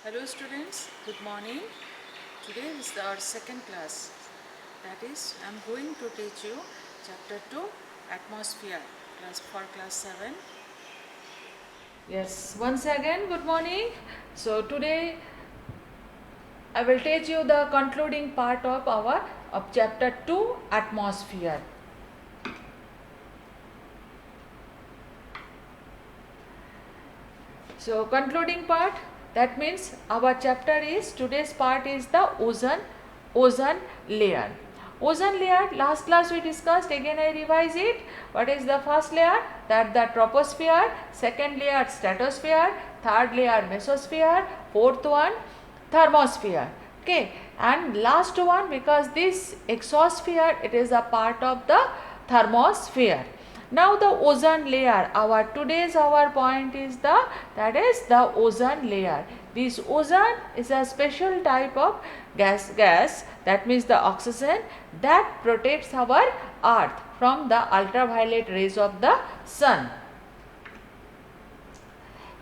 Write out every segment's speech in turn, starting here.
Hello students, good morning. Today is our second class. That is, I am going to teach you chapter 2 atmosphere for class 7. Yes, once again good morning. So today I will teach you the concluding part of our chapter 2 atmosphere. So concluding part, that means our chapter is, today's part is the ozone layer. Ozone layer, last class we discussed, again I revise it. What is the first layer? That the troposphere, second layer stratosphere, third layer mesosphere, fourth one thermosphere. Okay, and last one, because this exosphere, it is a part of the thermosphere. Now the ozone layer, our point is that is the ozone layer. This ozone is a special type of gas, that means the oxygen that protects our earth from the ultraviolet rays of the sun.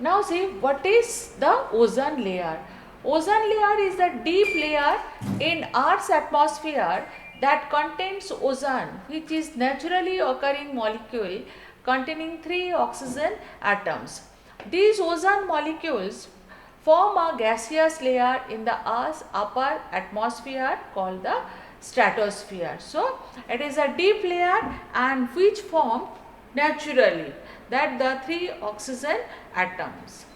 Now see, what is the ozone layer? Ozone layer is a deep layer in Earth's atmosphere that contains ozone, which is naturally occurring molecule containing 3 oxygen atoms. These ozone molecules form a gaseous layer in the Earth's upper atmosphere called the stratosphere. So, it is a deep layer and which form naturally, that the 3 oxygen atoms.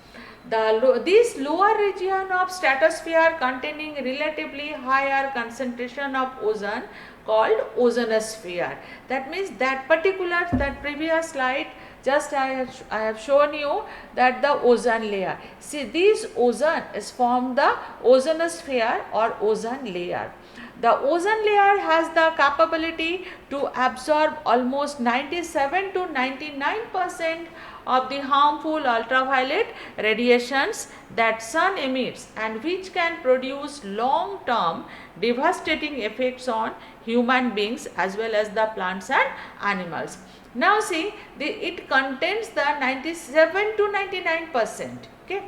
This lower region of stratosphere containing relatively higher concentration of ozone called ozonosphere. That means that previous slide, just I have shown you that the ozone layer. See, this ozone is from the ozonosphere or ozone layer. The ozone layer has the capability to absorb almost 97 to 99% of the harmful ultraviolet radiations that sun emits, and which can produce long term devastating effects on human beings as well as the plants and animals. Now see, it contains the 97 to 99%. Okay,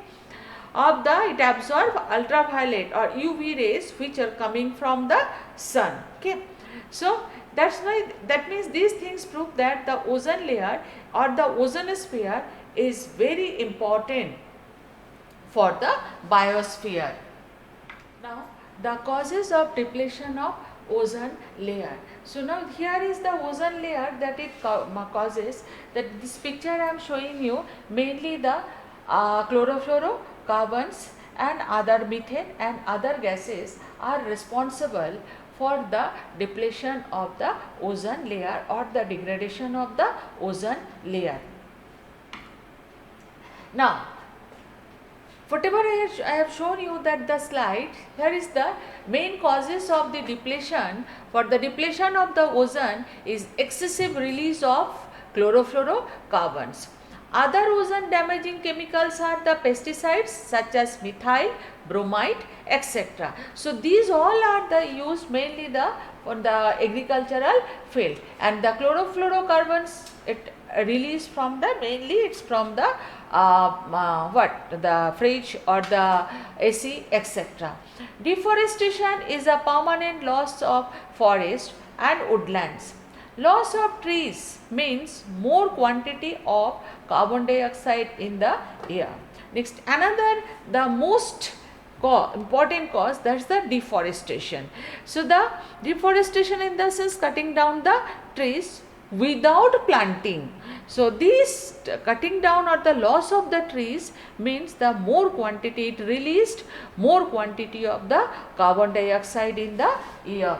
of the, it absorb ultraviolet or UV rays which are coming from the sun. Okay, so that's why, that means these things prove that the ozone layer or the ozonosphere is very important for the biosphere. Now the causes of depletion of ozone layer. So now here is the ozone layer that it causes, that this picture I am showing you, mainly the chlorofluorocarbons and other methane and other gases are responsible for the depletion of the ozone layer or the degradation of the ozone layer. Now, whatever I have shown you that the slide, here is the main causes of the depletion. For the depletion of the ozone is excessive release of chlorofluorocarbons. Other ozone damaging chemicals are the pesticides such as methyl, bromide, etc. So these all are the used mainly on the agricultural field, and the chlorofluorocarbons, it released from the, mainly it's from the the fridge or the AC, etc. Deforestation is a permanent loss of forest and woodlands. Loss of trees means more quantity of carbon dioxide in the air. Next, another, the most important cause, that's the deforestation. So the deforestation in the sense cutting down the trees without planting. So this cutting down or the loss of the trees means the more quantity it released, more quantity of the carbon dioxide in the air.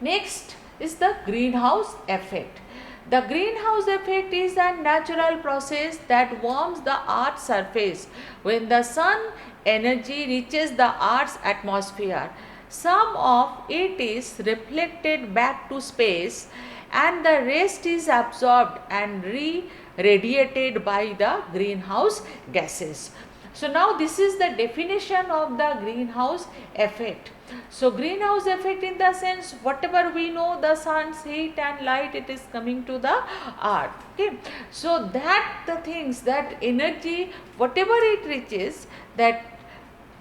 Next is the greenhouse effect. The greenhouse effect is a natural process that warms the Earth's surface when the sun energy reaches the Earth's atmosphere. Some of it is reflected back to space and the rest is absorbed and re-radiated by the greenhouse gases. So now this is the definition of the greenhouse effect. So greenhouse effect in the sense whatever we know, the sun's heat and light, it is coming to the earth. Okay. So that the things, that energy, whatever it reaches, that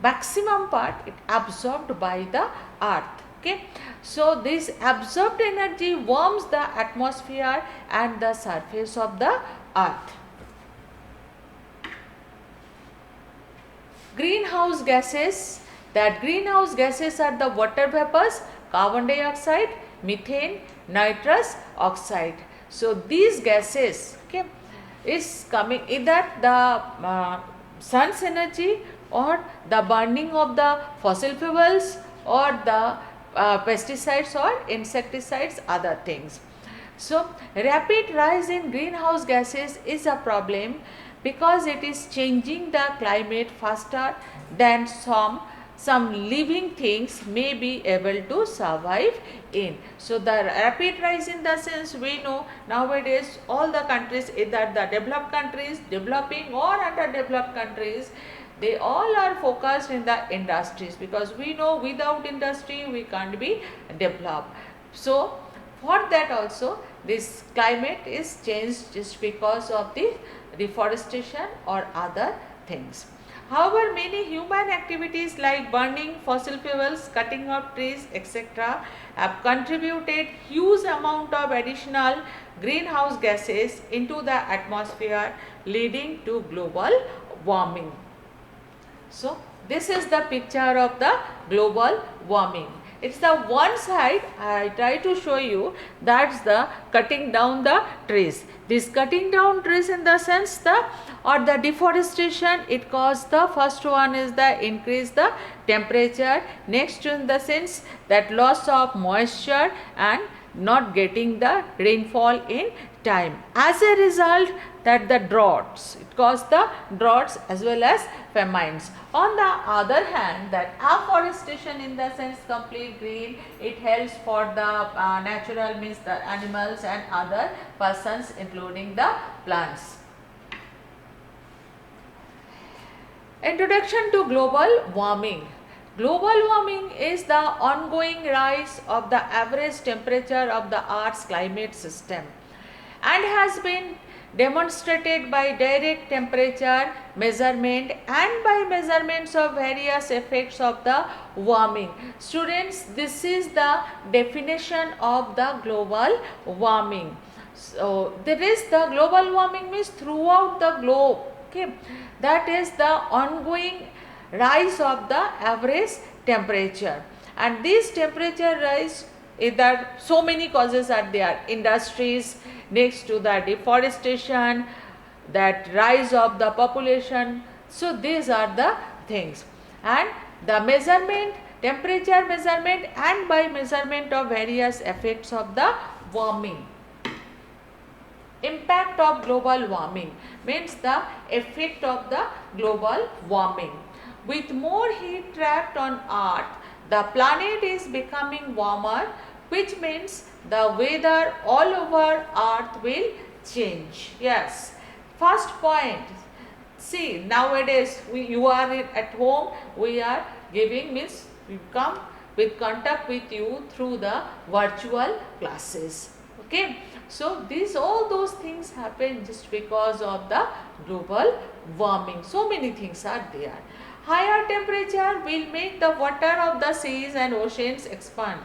maximum part it absorbed by the earth. Okay. So this absorbed energy warms the atmosphere and the surface of the earth. Greenhouse gases, that greenhouse gases are the water vapors, carbon dioxide, methane, nitrous oxide. So these gases, okay, is coming either the sun's energy or the burning of the fossil fuels or the pesticides or insecticides, other things. So rapid rise in greenhouse gases is a problem because it is changing the climate faster than some living things may be able to survive in. So the rapid rise in the sense, we know nowadays all the countries, either the developed countries, developing or underdeveloped countries, they all are focused in the industries, because we know without industry we can't be developed. So for that also this climate is changed just because of the deforestation or other things. However, many human activities like burning fossil fuels, cutting of trees, etc. have contributed huge amount of additional greenhouse gases into the atmosphere, leading to global warming. So this is the picture of the global warming. It's the one side I try to show you, that's the cutting down the trees. This cutting down trees in the sense the deforestation, it caused, the first one is the increase the temperature, next in the sense that loss of moisture and not getting the rainfall in time. As a result, that the droughts, it caused the droughts as well as famines. On the other hand, that afforestation in the sense complete green, it helps for the natural, means the animals and other persons including the plants. Introduction to global warming. Global warming is the ongoing rise of the average temperature of the Earth's climate system and has been demonstrated by direct temperature measurement and by measurements of various effects of the warming. Students, this is the definition of the global warming. So there is the global warming means throughout the globe, okay, that is the ongoing rise of the average temperature, and this temperature rise, either so many causes are there, industries, next to the deforestation, that rise of the population. So these are the things, and the measurement, temperature measurement and by measurement of various effects of the warming. Impact of global warming means the effect of the global warming. With more heat trapped on Earth, the planet is becoming warmer, which means the weather all over Earth will change. Yes. First point, see, nowadays you are at home, we are giving, means we come with contact with you through the virtual classes. Okay. So all those things happen just because of the global warming. So many things are there. Higher temperature will make the water of the seas and oceans expand.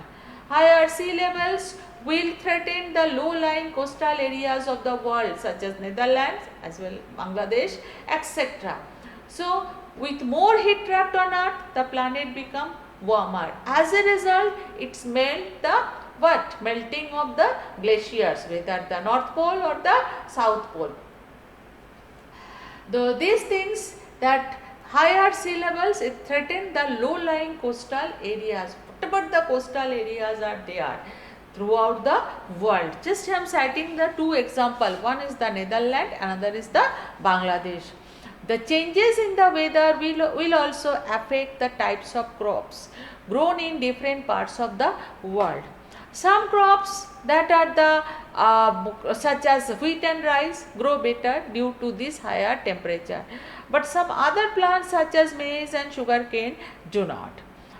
Higher sea levels will threaten the low-lying coastal areas of the world, such as Netherlands as well Bangladesh, etc. So with more heat trapped on Earth, the planet become warmer. As a result, it's melt the melting of the glaciers, whether the North Pole or the South Pole. These things, that higher sea levels, it threaten the low-lying coastal areas. Whatever the coastal areas are there throughout the world. Just I am citing the two examples. One is the Netherlands, another is the Bangladesh. The changes in the weather will also affect the types of crops grown in different parts of the world. Some crops that are the such as wheat and rice grow better due to this higher temperature, but some other plants such as maize and sugarcane do not.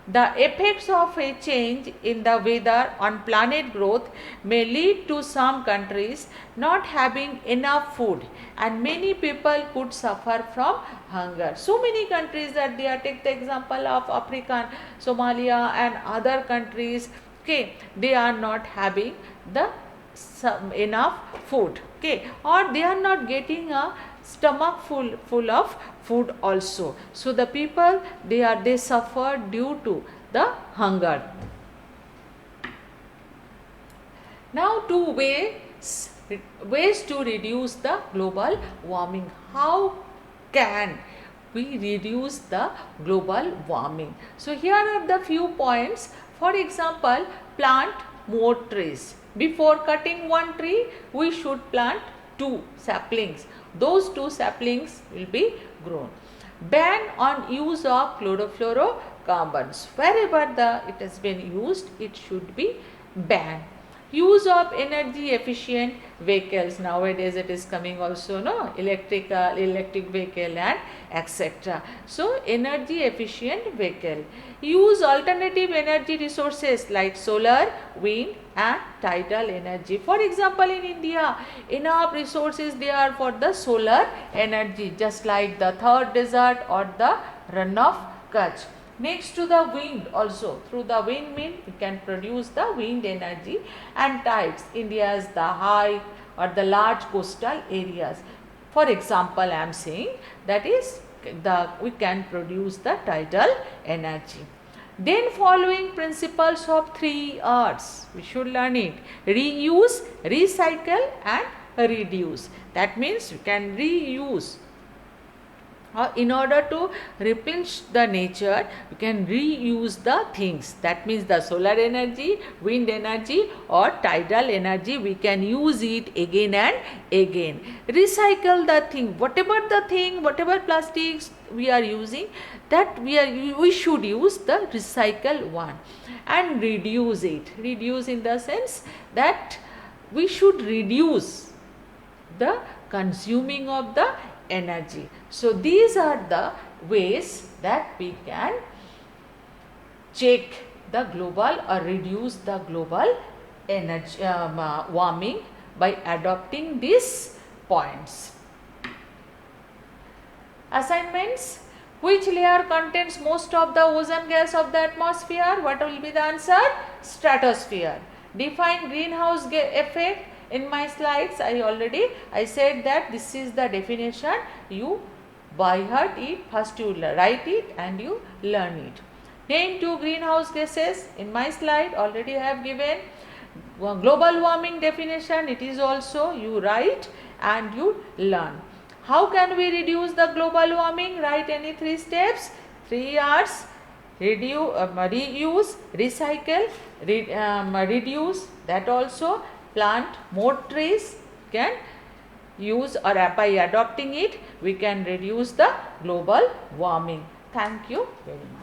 The effects of a change in the weather on planet growth may lead to some countries not having enough food, and many people could suffer from hunger. So many countries that they are, take the example of Africa, Somalia and other countries, okay, they are not having the enough food, okay, or they are not getting a stomach full of food also. So the people, they suffer due to the hunger. Now, two ways to reduce the global warming. How can we reduce the global warming? So here are the few points. For example, plant more trees. Before cutting one tree, we should plant two saplings. Those two saplings will be grown. Ban on use of chlorofluorocarbons. Wherever it has been used, it should be banned. Use of energy efficient vehicles. Nowadays it is coming also, no, electric vehicle and etc. So energy efficient vehicle. Use alternative energy resources like solar, wind and tidal energy. For example, in India, enough resources there are for the solar energy, just like the third desert or the run of Kutch. Next to the wind also, through the windmill we can produce the wind energy, and tides. India's the high or the large coastal areas. For example, I am saying that is we can produce the tidal energy. Then following principles of 3 R's, we should learn it: reuse, recycle and reduce. That means we can reuse. In order to replenish the nature, we can reuse the things. That means the solar energy, wind energy or tidal energy, we can use it again and again. Recycle the thing, whatever plastics we are using, that we should use the recycle one. And reduce it. Reduce in the sense that we should reduce the consuming of the energy. So these are the ways that we can check the global or reduce the global energy warming by adopting these points. Assignments: which layer contains most of the ozone gas of the atmosphere? What will be the answer? Stratosphere. Define greenhouse effect. In my slides, I said that this is the definition. You by heart it, first you write it and you learn it. Name 2 greenhouse gases. In my slide already I have given global warming definition. It is also you write and you learn. How can we reduce the global warming? Write any 3 steps. 3 R's: reuse, recycle, reduce. That also plant more trees, can use, or by adopting it we can reduce the global warming. Thank you very much.